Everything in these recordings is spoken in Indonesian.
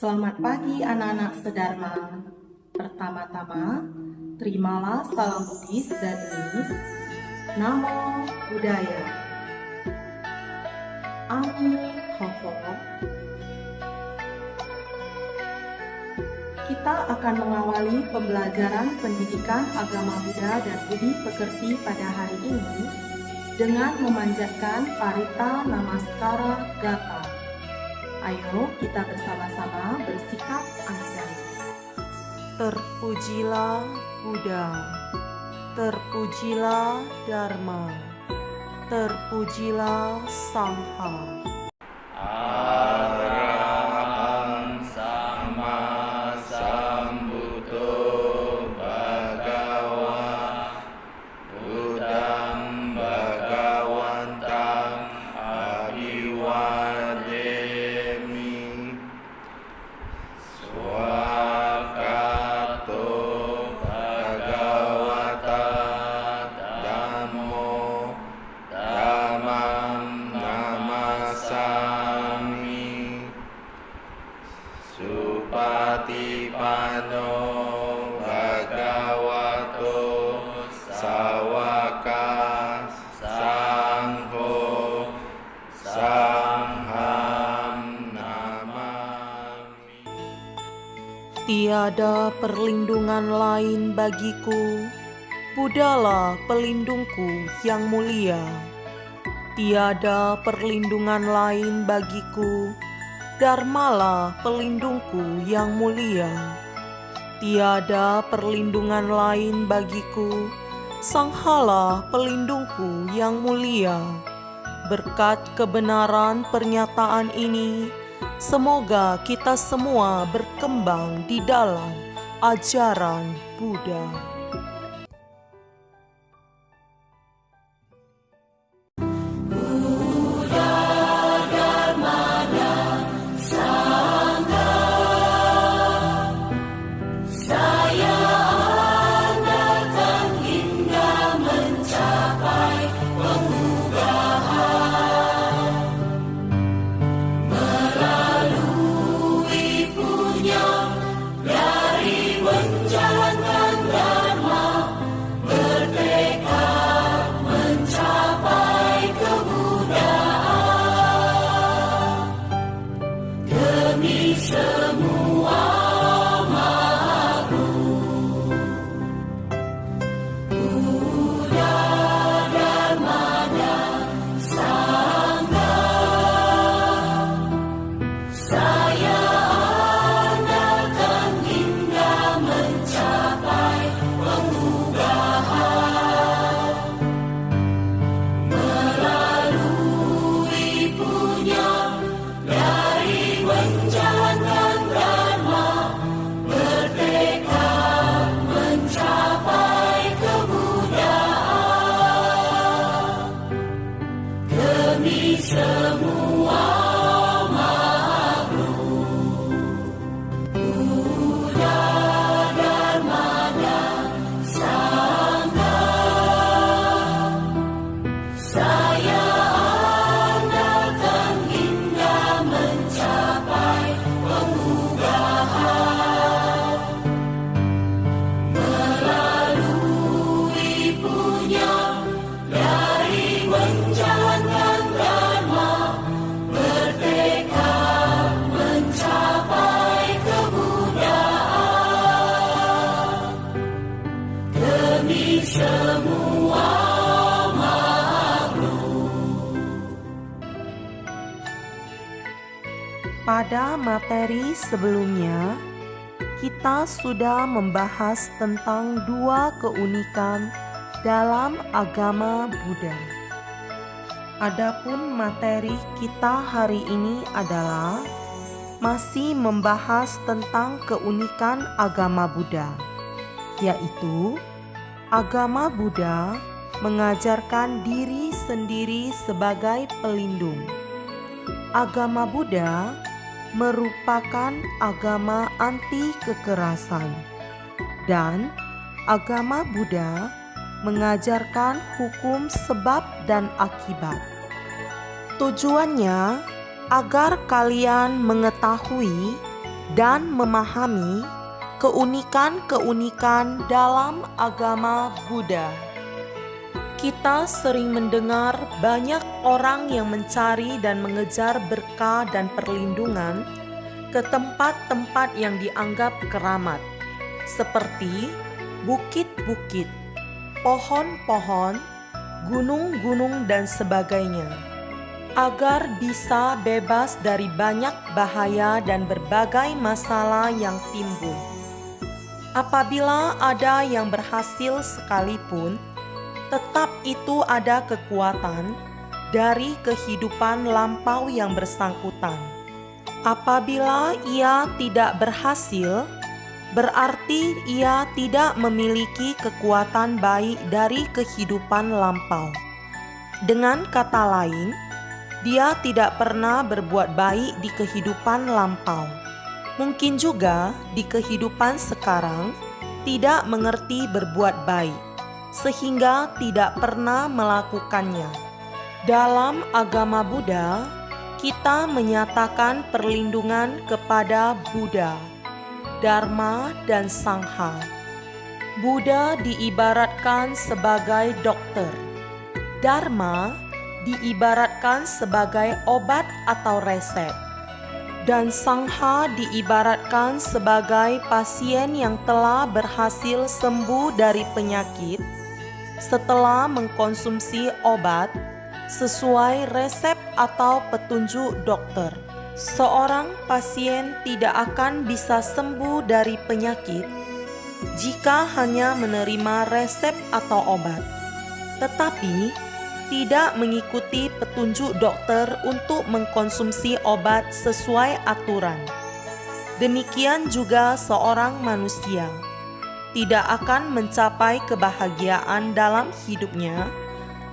Selamat pagi anak-anak sedharma. Pertama-tama, terimalah salam Buddhis dan Buddhis. Namo Buddhaya. Ami Hofo. Kita akan mengawali pembelajaran pendidikan agama Buddha dan Budi Pekerti pada hari ini dengan memanjatkan Parita Namaskara Gatha. Ayo kita bersama-sama bersikap anjali. Terpujilah Buddha, terpujilah Dharma, terpujilah Sangha. Arahang sama sambuddho bhagava Buddhang bhagavantang abhiwademi Swakato bhagavata dhammo dhammam namasami Supatipanno bhagavato sawaka sangho sangham namami. Tiada perlindungan lain bagiku, Buddhalah pelindungku yang mulia. Tiada perlindungan lain bagiku, Dharmalah pelindungku yang mulia. Tiada perlindungan lain bagiku, Sanghalah pelindungku yang mulia. Berkat kebenaran pernyataan ini, semoga kita semua berkembang di dalam ajaran Buddha. Pada materi sebelumnya, kita sudah membahas tentang dua keunikan dalam agama Buddha. Adapun materi kita hari ini adalah masih membahas tentang keunikan agama Buddha, yaitu agama Buddha mengajarkan diri sendiri sebagai pelindung. Agama Buddha merupakan agama anti kekerasan, dan agama Buddha mengajarkan hukum sebab dan akibat. Tujuannya agar kalian mengetahui dan memahami keunikan-keunikan dalam agama Buddha. Kita sering mendengar banyak orang yang mencari dan mengejar berkah dan perlindungan ke tempat-tempat yang dianggap keramat, seperti bukit-bukit, pohon-pohon, gunung-gunung, dan sebagainya, agar bisa bebas dari banyak bahaya dan berbagai masalah yang timbul. Apabila ada yang berhasil sekalipun, tetap itu ada kekuatan dari kehidupan lampau yang bersangkutan. Apabila ia tidak berhasil, berarti ia tidak memiliki kekuatan baik dari kehidupan lampau. Dengan kata lain, dia tidak pernah berbuat baik di kehidupan lampau. Mungkin juga di kehidupan sekarang tidak mengerti berbuat baik, sehingga tidak pernah melakukannya. Dalam agama Buddha, kita menyatakan perlindungan kepada Buddha, Dharma, dan Sangha. Buddha diibaratkan sebagai dokter. Dharma diibaratkan sebagai obat atau resep. Dan Sangha diibaratkan sebagai pasien yang telah berhasil sembuh dari penyakit setelah mengkonsumsi obat sesuai resep atau petunjuk dokter. Seorang pasien tidak akan bisa sembuh dari penyakit jika hanya menerima resep atau obat, tetapi tidak mengikuti petunjuk dokter untuk mengkonsumsi obat sesuai aturan. Demikian juga seorang manusia tidak akan mencapai kebahagiaan dalam hidupnya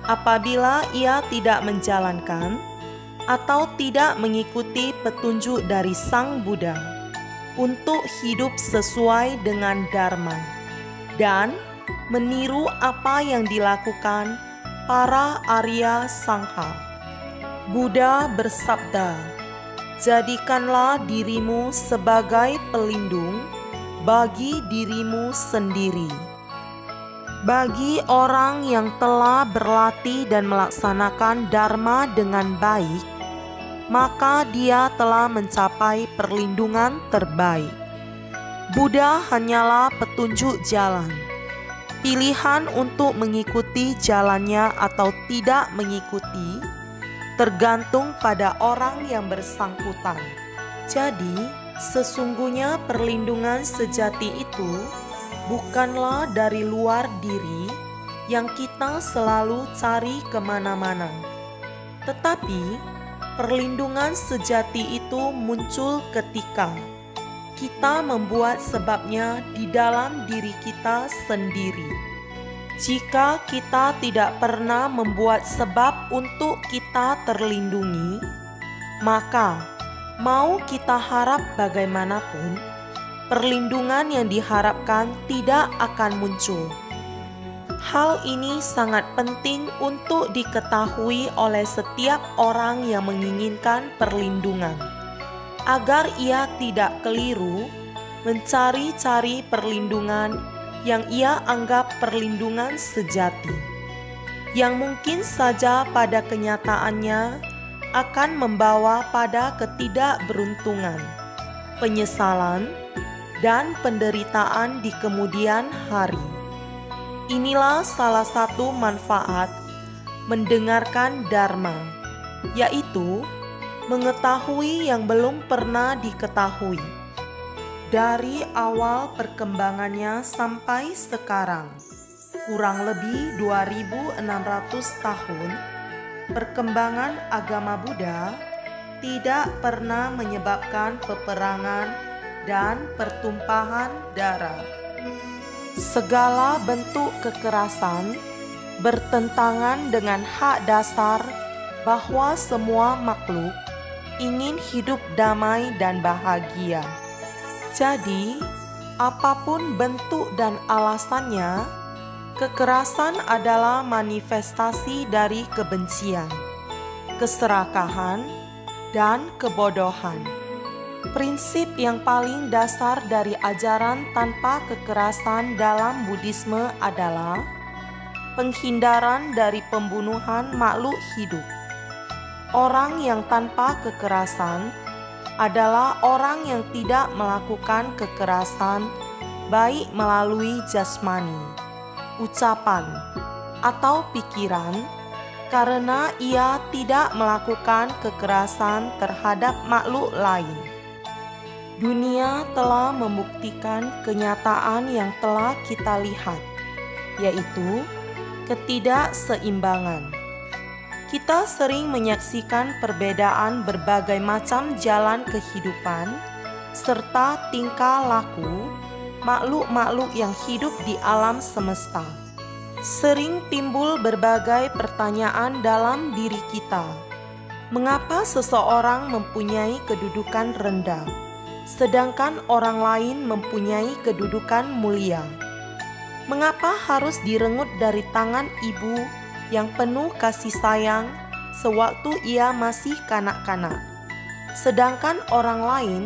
apabila ia tidak menjalankan atau tidak mengikuti petunjuk dari Sang Buddha untuk hidup sesuai dengan Dharma dan meniru apa yang dilakukan para Arya Sangha. Buddha bersabda, "Jadikanlah dirimu sebagai pelindung bagi dirimu sendiri." Bagi orang yang telah berlatih dan melaksanakan Dharma dengan baik, maka dia telah mencapai perlindungan terbaik. Buddha hanyalah petunjuk jalan. Pilihan untuk mengikuti jalannya atau tidak mengikuti tergantung pada orang yang bersangkutan. Jadi, sesungguhnya perlindungan sejati itu bukanlah dari luar diri yang kita selalu cari kemana-mana, tetapi perlindungan sejati itu muncul ketika kita membuat sebabnya di dalam diri kita sendiri. Jika kita tidak pernah membuat sebab untuk kita terlindungi, maka mau kita harap bagaimanapun, perlindungan yang diharapkan tidak akan muncul. Hal ini sangat penting untuk diketahui oleh setiap orang yang menginginkan perlindungan, agar ia tidak keliru mencari-cari perlindungan yang ia anggap perlindungan sejati, yang mungkin saja pada kenyataannya akan membawa pada ketidakberuntungan, penyesalan, dan penderitaan di kemudian hari. Inilah salah satu manfaat mendengarkan Dharma, yaitu mengetahui yang belum pernah diketahui. Dari awal perkembangannya sampai sekarang, kurang lebih 2600 tahun, perkembangan agama Buddha tidak pernah menyebabkan peperangan dan pertumpahan darah. Segala bentuk kekerasan bertentangan dengan hak dasar bahwa semua makhluk ingin hidup damai dan bahagia. Jadi, apapun bentuk dan alasannya, kekerasan adalah manifestasi dari kebencian, keserakahan, dan kebodohan. Prinsip yang paling dasar dari ajaran tanpa kekerasan dalam Buddhisme adalah penghindaran dari pembunuhan makhluk hidup. Orang yang tanpa kekerasan adalah orang yang tidak melakukan kekerasan, baik melalui jasmani, ucapan, atau pikiran, karena ia tidak melakukan kekerasan terhadap makhluk lain. Dunia telah membuktikan kenyataan yang telah kita lihat, yaitu ketidakseimbangan. Kita sering menyaksikan perbedaan berbagai macam jalan kehidupan serta tingkah laku makhluk-makhluk yang hidup di alam semesta. Sering timbul berbagai pertanyaan dalam diri kita. Mengapa seseorang mempunyai kedudukan rendah, sedangkan orang lain mempunyai kedudukan mulia? Mengapa harus direnggut dari tangan ibu yang penuh kasih sayang sewaktu ia masih kanak-kanak, sedangkan orang lain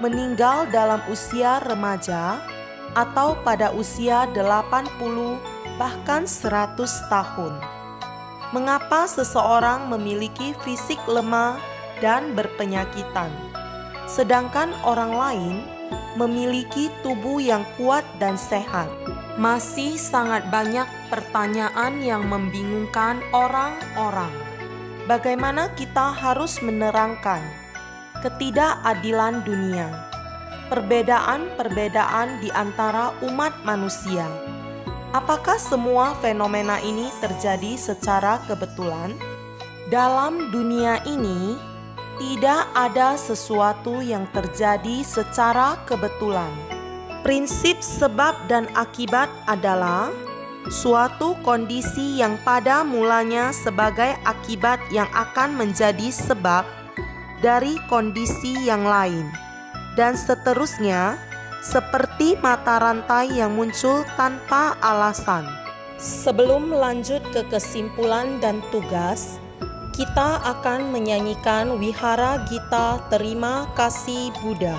meninggal dalam usia remaja atau pada usia 80 bahkan 100 tahun? Mengapa seseorang memiliki fisik lemah dan berpenyakitan, sedangkan orang lain memiliki tubuh yang kuat dan sehat? Masih sangat banyak pertanyaan yang membingungkan orang-orang. Bagaimana kita harus menerangkan ketidakadilan dunia, perbedaan-perbedaan di antara umat manusia? Apakah semua fenomena ini terjadi secara kebetulan? Dalam dunia ini, tidak ada sesuatu yang terjadi secara kebetulan. Prinsip sebab dan akibat adalah suatu kondisi yang pada mulanya sebagai akibat yang akan menjadi sebab dari kondisi yang lain, dan seterusnya, seperti mata rantai yang muncul tanpa alasan. Sebelum lanjut ke kesimpulan dan tugas, kita akan menyanyikan Wihara Gita Terima Kasih Buddha.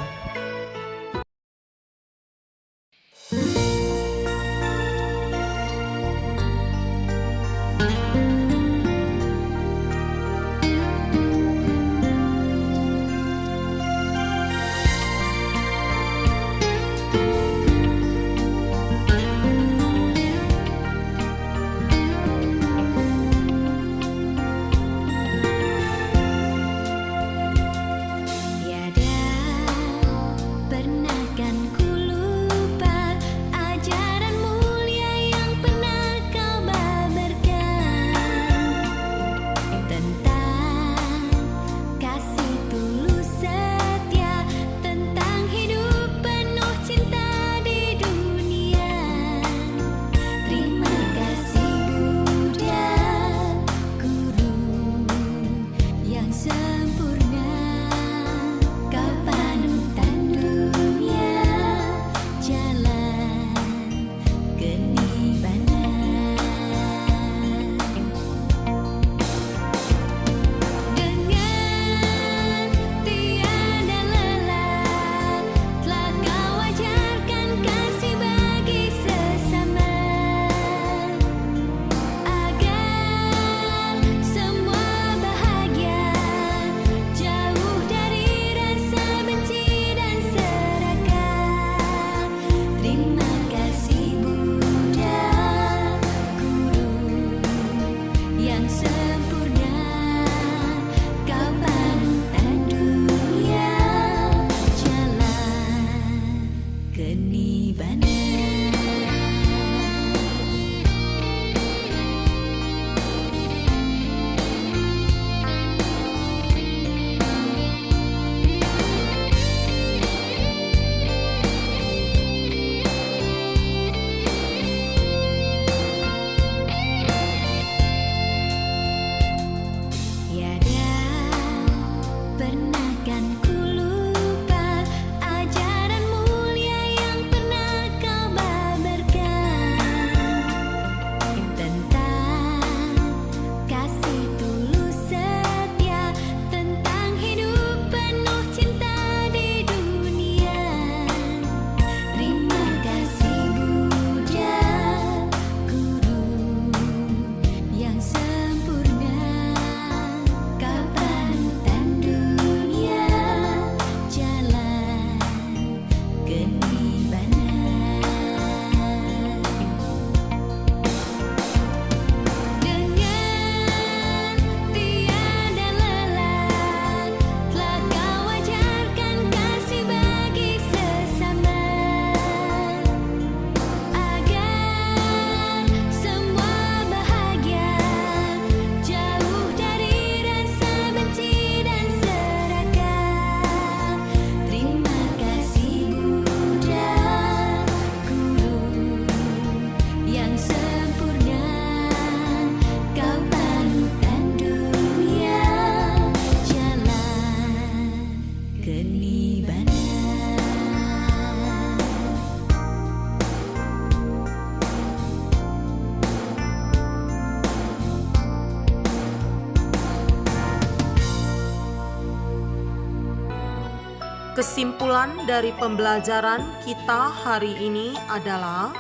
Kesimpulan dari pembelajaran kita hari ini adalah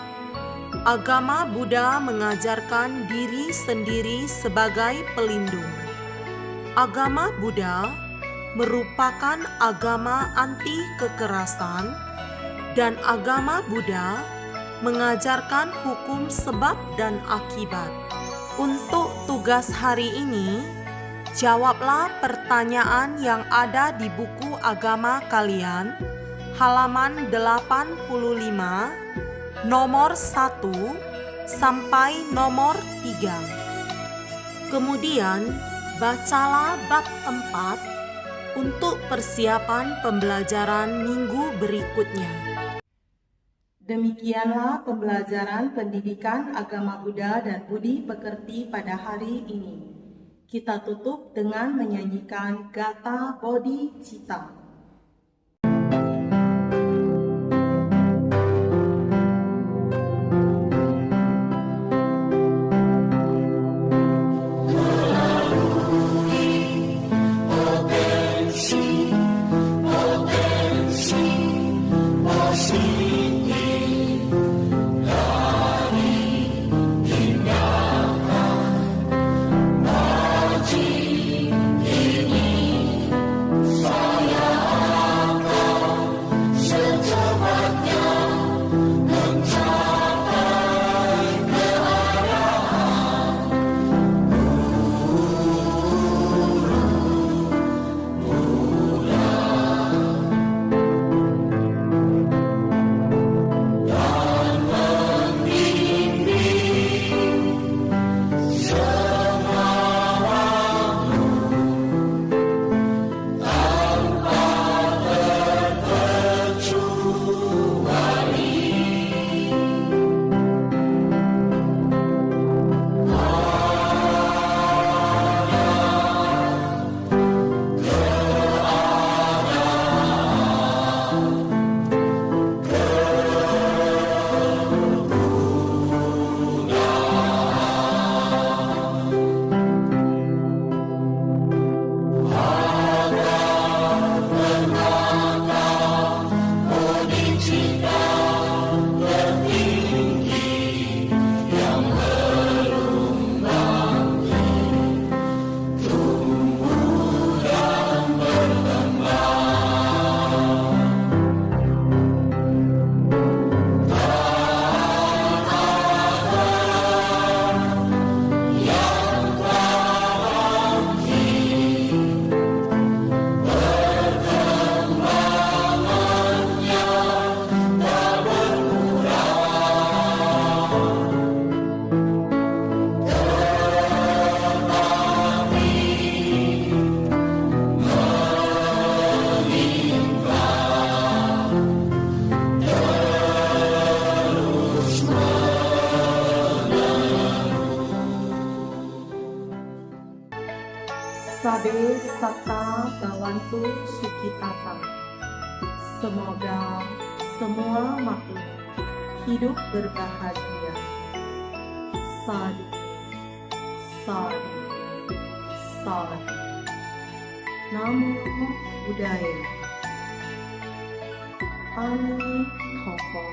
agama Buddha mengajarkan diri sendiri sebagai pelindung. Agama Buddha merupakan agama anti kekerasan dan agama Buddha mengajarkan hukum sebab dan akibat. Untuk tugas hari ini, jawablah pertanyaan yang ada di buku agama kalian, halaman 85, nomor 1 sampai nomor 3. Kemudian, bacalah bab 4 untuk persiapan pembelajaran minggu berikutnya. Demikianlah pembelajaran pendidikan agama Buddha dan budi pekerti pada hari ini. Kita tutup dengan menyanyikan Gatha Bodhicitta. Sabe Satta Bhavantu Sukhitata. Semoga semua makhluk hidup berbahagia. Sadhu, sadhu, sadhu. Namo Buddhaya. Amitofo.